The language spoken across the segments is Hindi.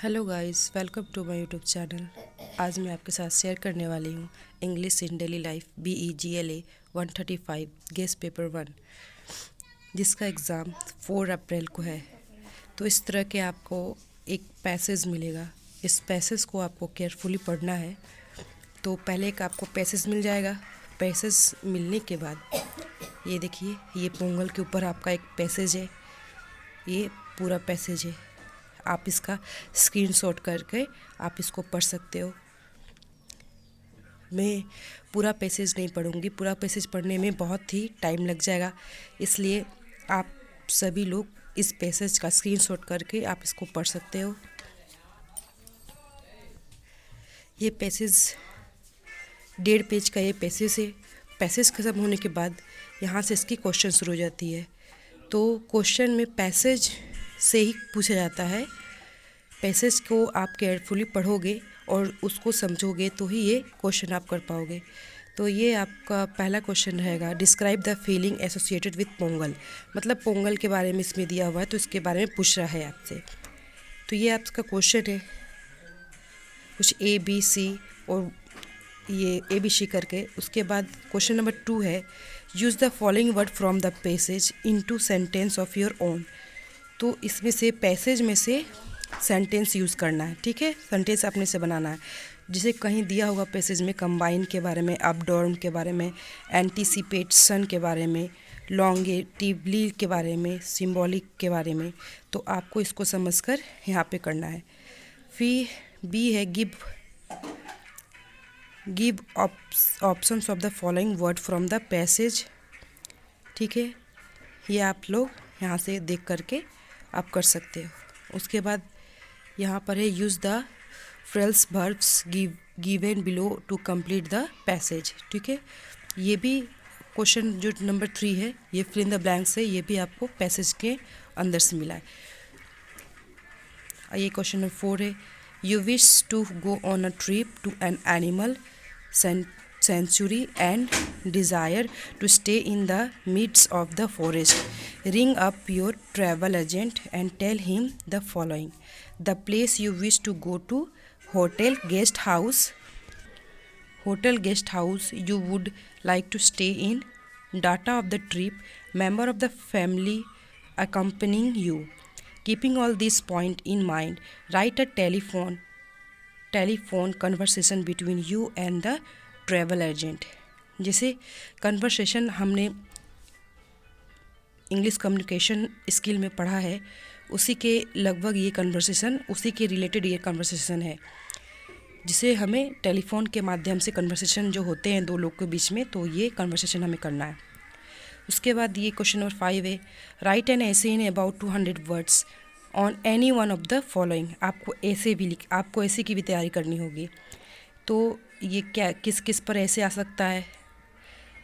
Hello guys, welcome to my YouTube channel. आज मैं आपके साथ शेयर करने वाली हूँ English in daily life BEGLA 135 guest paper 1, जिसका एग्ज़ाम 4 अप्रैल को है। तो इस तरह के आपको एक पैसेज मिलेगा। इस पैसेज को आपको केयरफुली पढ़ना है। तो पहले एक आपको पैसेज मिल जाएगा। पैसेज मिलने के बाद ये देखिए, ये पोंगल के ऊपर आपका एक पैसेज है। ये पूरा पैसेज है। आप इसका स्क्रीनशॉट करके आप इसको पढ़ सकते हो। मैं पूरा पैसेज नहीं पढ़ूंगी, पूरा पैसेज पढ़ने में बहुत ही टाइम लग जाएगा, इसलिए आप सभी लोग इस पैसेज का स्क्रीनशॉट करके आप इसको पढ़ सकते हो। ये पैसेज 1.5 पेज का ये पैसेज है। पैसेज खत्म होने के बाद यहाँ से इसकी क्वेश्चन शुरू हो जाती है। तो क्वेश्चन में पैसेज से ही पूछा जाता है। पैसेज को आप केयरफुली पढ़ोगे और उसको समझोगे तो ही ये क्वेश्चन आप कर पाओगे। तो ये आपका पहला क्वेश्चन रहेगा, describe the feeling associated with Pongal. मतलब पोंगल के बारे में इसमें दिया हुआ है, तो इसके बारे में पूछ रहा है आपसे। तो ये आपका क्वेश्चन है, कुछ ABC और ये ABC करके। उसके बाद क्वेश्चन नंबर 2 है, use the following word from the passage into sentence of your own. तो इसमें से पैसेज में से सेंटेंस यूज़ करना है, ठीक है। सेंटेंस अपने से बनाना है। जिसे कहीं दिया होगा पैसेज में कंबाइन के बारे में, अपडॉर्म के बारे में, एंटीसिपेशन के बारे में, लॉन्गेटिवली के बारे में, सिंबॉलिक के बारे में, तो आपको इसको समझकर यहाँ पे करना है। फिर B है, give options of the following word from the passage, ठीक है। ये आप लोग यहाँ से देख करके आप कर सकते हो। उसके बाद यहाँ पर है, use the phrasal verbs given below to complete the passage, ठीक है। ये भी क्वेश्चन जो नंबर 3 है, ये फिल इन द ब्लैंक्स है, ये भी आपको पैसेज के अंदर से मिला है। ये क्वेश्चन नंबर 4 है, you wish to go on a trip to an animal sanctuary and desire to stay in the midst of the forest. Ring up your travel agent and tell him the following. The place you wish to go to, hotel, guest house you would like to stay in, data of the trip, member of the family accompanying you. Keeping all these points in mind, write a telephone conversation between you and the travel agent. जैसे कन्वर्सेशन हमने इंग्लिश कम्युनिकेशन स्किल में पढ़ा है, उसी के लगभग ये कन्वर्सेशन, उसी के रिलेटेड ये कन्वर्सेशन है, जिसे हमें टेलीफोन के माध्यम से कन्वर्सेशन जो होते हैं दो लोग के बीच में, तो ये कन्वर्सेशन हमें करना है। उसके बाद ये क्वेश्चन नंबर 5 है, write an essay in about 200 words on any one of the following. आपको ऐसे की भी तैयारी करनी होगी। तो ये क्या किस किस पर ऐसे आ सकता है,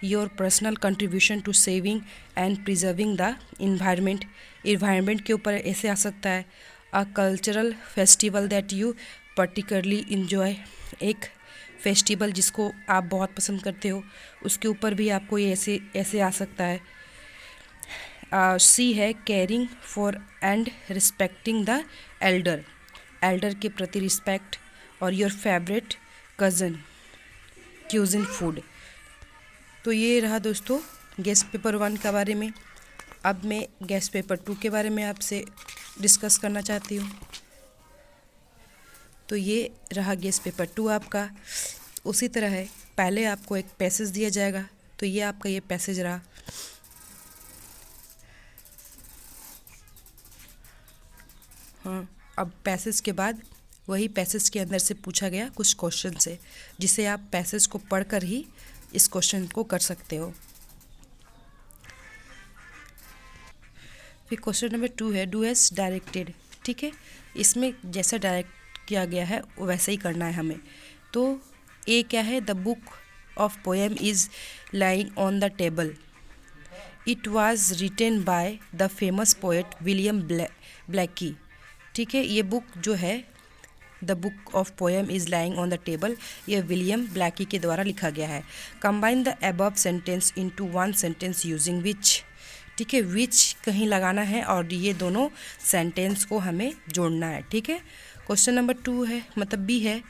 your personal contribution to saving and preserving the environment के ऊपर ऐसे आ सकता है। A cultural festival that you particularly enjoy, एक फेस्टिवल जिसको आप बहुत पसंद करते हो, उसके ऊपर भी आपको ये ऐसे आ सकता है। C है, caring for and respecting the Elder के प्रति रिस्पेक्ट, और योर फेवरेट क्यूजिन फूड। तो ये रहा दोस्तों गेस्ट पेपर 1 के बारे में। अब मैं गेस्ट पेपर 2 के बारे में आपसे डिस्कस करना चाहती हूँ। तो ये रहा गेस्ट पेपर 2 आपका। उसी तरह है, पहले आपको एक पैसेज दिया जाएगा। तो ये आपका ये पैसेज रहा। हाँ, अब पैसेज के बाद वही पैसेज के अंदर से पूछा गया कुछ क्वेश्चन से, जिसे आप पैसेज को पढ़कर ही इस क्वेश्चन को कर सकते हो। फिर क्वेश्चन नंबर 2 है, डू एज डायरेक्टेड, ठीक है। इसमें जैसा डायरेक्ट किया गया है वैसे ही करना है हमें। तो ए क्या है, the book of poem is lying on the table, it was written by the famous poet William Blackie, ठीक है। ये बुक जो है, the book of poem is lying on the table, ये विलियम ब्लैकी के द्वारा लिखा गया है। Combine the above sentence into one sentence using which, ठीक है, विच कहीं लगाना है और ये दोनों सेंटेंस को हमें जोड़ना है, ठीक है। क्वेश्चन नंबर 2 है, मतलब बी है,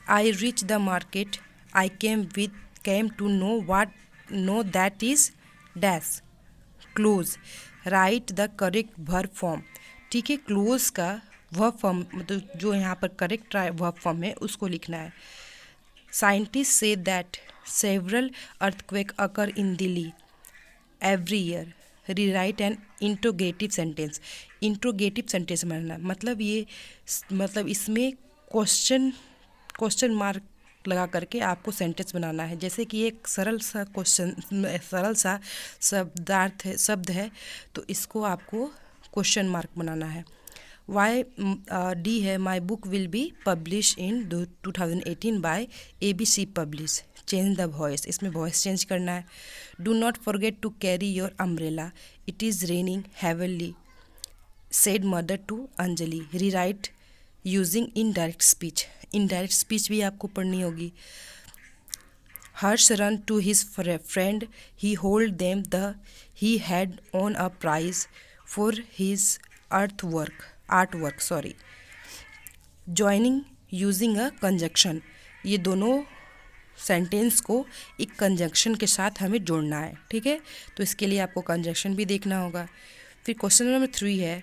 I reach the market, I came to know that is dash close, write the correct verb form. ठीक है, क्लोज का वर्ब फॉर्म मतलब जो यहाँ पर करेक्ट वर्ब फॉर्म है उसको लिखना है। Scientist say that several earthquake occur in Delhi every year, rewrite an interrogative sentence. Interrogative sentence बनाना मतलब ये मतलब इसमें क्वेश्चन मार्क लगा करके आपको सेंटेंस बनाना है। जैसे कि एक सरल सा शब्द है तो इसको आपको क्वेश्चन मार्क बनाना है। वाई डी है, my book will be publish in 2018 by ABC publish, change the voice, इसमें वॉइस चेंज करना है। Do not forget to carry your umbrella, it is raining heavenly, said mother to Anjali, rewrite using indirect speech. Indirect speech भी आपको पढ़नी होगी। Harsh run to his friend, he hold them the he had on a prize for his art work sorry, joining using a conjunction. ये दोनों सेंटेंस को एक कंजक्शन के साथ हमें जोड़ना है, ठीक है। तो इसके लिए आपको कंजक्शन भी देखना होगा। फिर क्वेश्चन नंबर 3 है,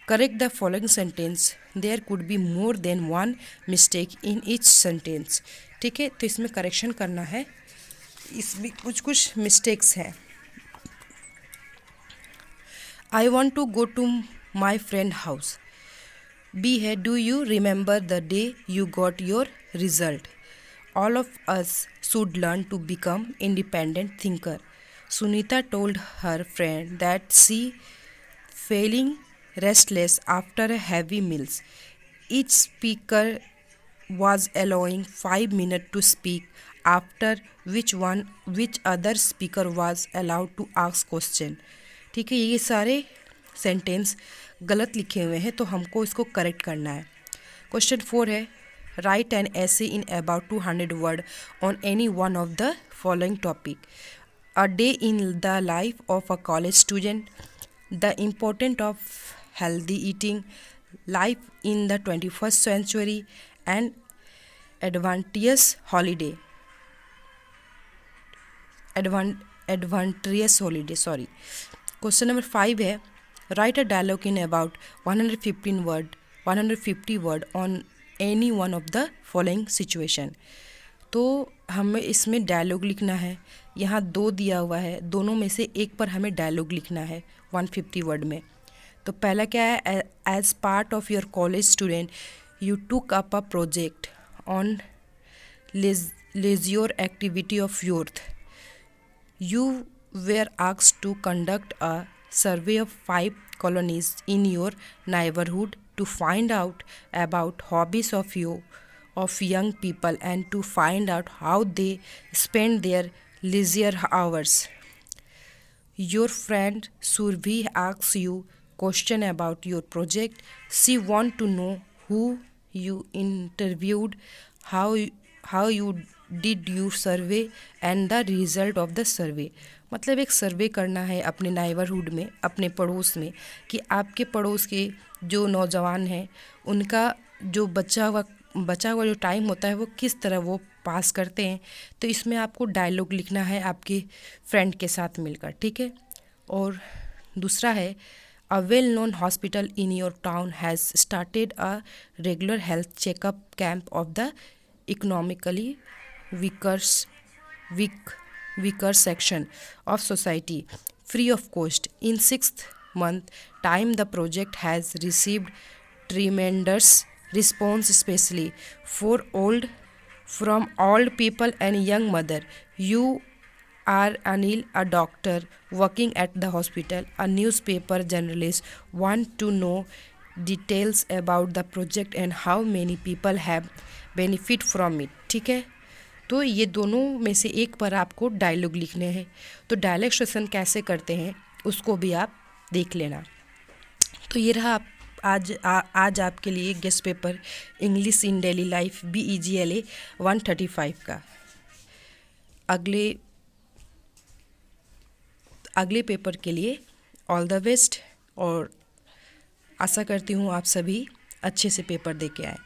correct the following sentence, there could be more than one mistake in each sentence. ठीक है, तो इसमें करेक्शन करना है, इसमें कुछ मिस्टेक्स हैं। I want to go to my friend house. B है, do you remember the day you got your result, all of us should learn to become independent thinker, Sunita told her friend that she feeling restless after a heavy meals. Each speaker was allowing 5 minutes to speak, after which other speaker was allowed to ask question. ठीक है, ये सारे सेंटेंस गलत लिखे हुए हैं तो हमको इसको करेक्ट करना है। क्वेश्चन 4 है, write an essay in about 200 words on any one of the following topic. A day in the life of a college student, the importance of healthy eating, life in the 21st century, and advantageous holiday. Sorry. Question number 5 है, write a dialogue in about 150 word on any one of the following situation. तो हमें इसमें डायलॉग लिखना है। यहाँ 2 दिया हुआ है, दोनों में से एक पर हमें डायलॉग लिखना है 150 वर्ड में। तो पहला क्या है, as part of your college student you took up a project on leisure activity of youth. You were asked to conduct a survey of 5 colonies in your neighborhood to find out about hobbies of young people and to find out how they spend their leisure hours. Your friend Survi asks you question about your project. She want to know who you interviewed, how you did your survey and the result of the survey. मतलब एक सर्वे करना है अपने नाइबरहुड में, अपने पड़ोस में, कि आपके पड़ोस के जो नौजवान हैं उनका जो बचा हुआ जो टाइम होता है वो किस तरह वो पास करते हैं। तो इसमें आपको डायलॉग लिखना है आपके फ्रेंड के साथ मिलकर, ठीक है। और दूसरा है, a well known hospital in your town has started a regular health checkup camp of the economically weaker section of society free of cost. In 6th month time the project has received tremendous response, especially from old people and young mother. You are Anil, a doctor working at the hospital. A newspaper journalist want to know details about the project and how many people have benefit from it. ठीक है, तो ये दोनों में से एक पर आपको डायलॉग लिखने हैं। तो डायलॉग सेशन कैसे करते हैं उसको भी आप देख लेना। तो ये रहा आज आपके लिए guest paper English in daily life BEGLA 135 का। अगले पेपर के लिए ऑल द बेस्ट और आशा करती हूँ आप सभी अच्छे से पेपर दे के आए।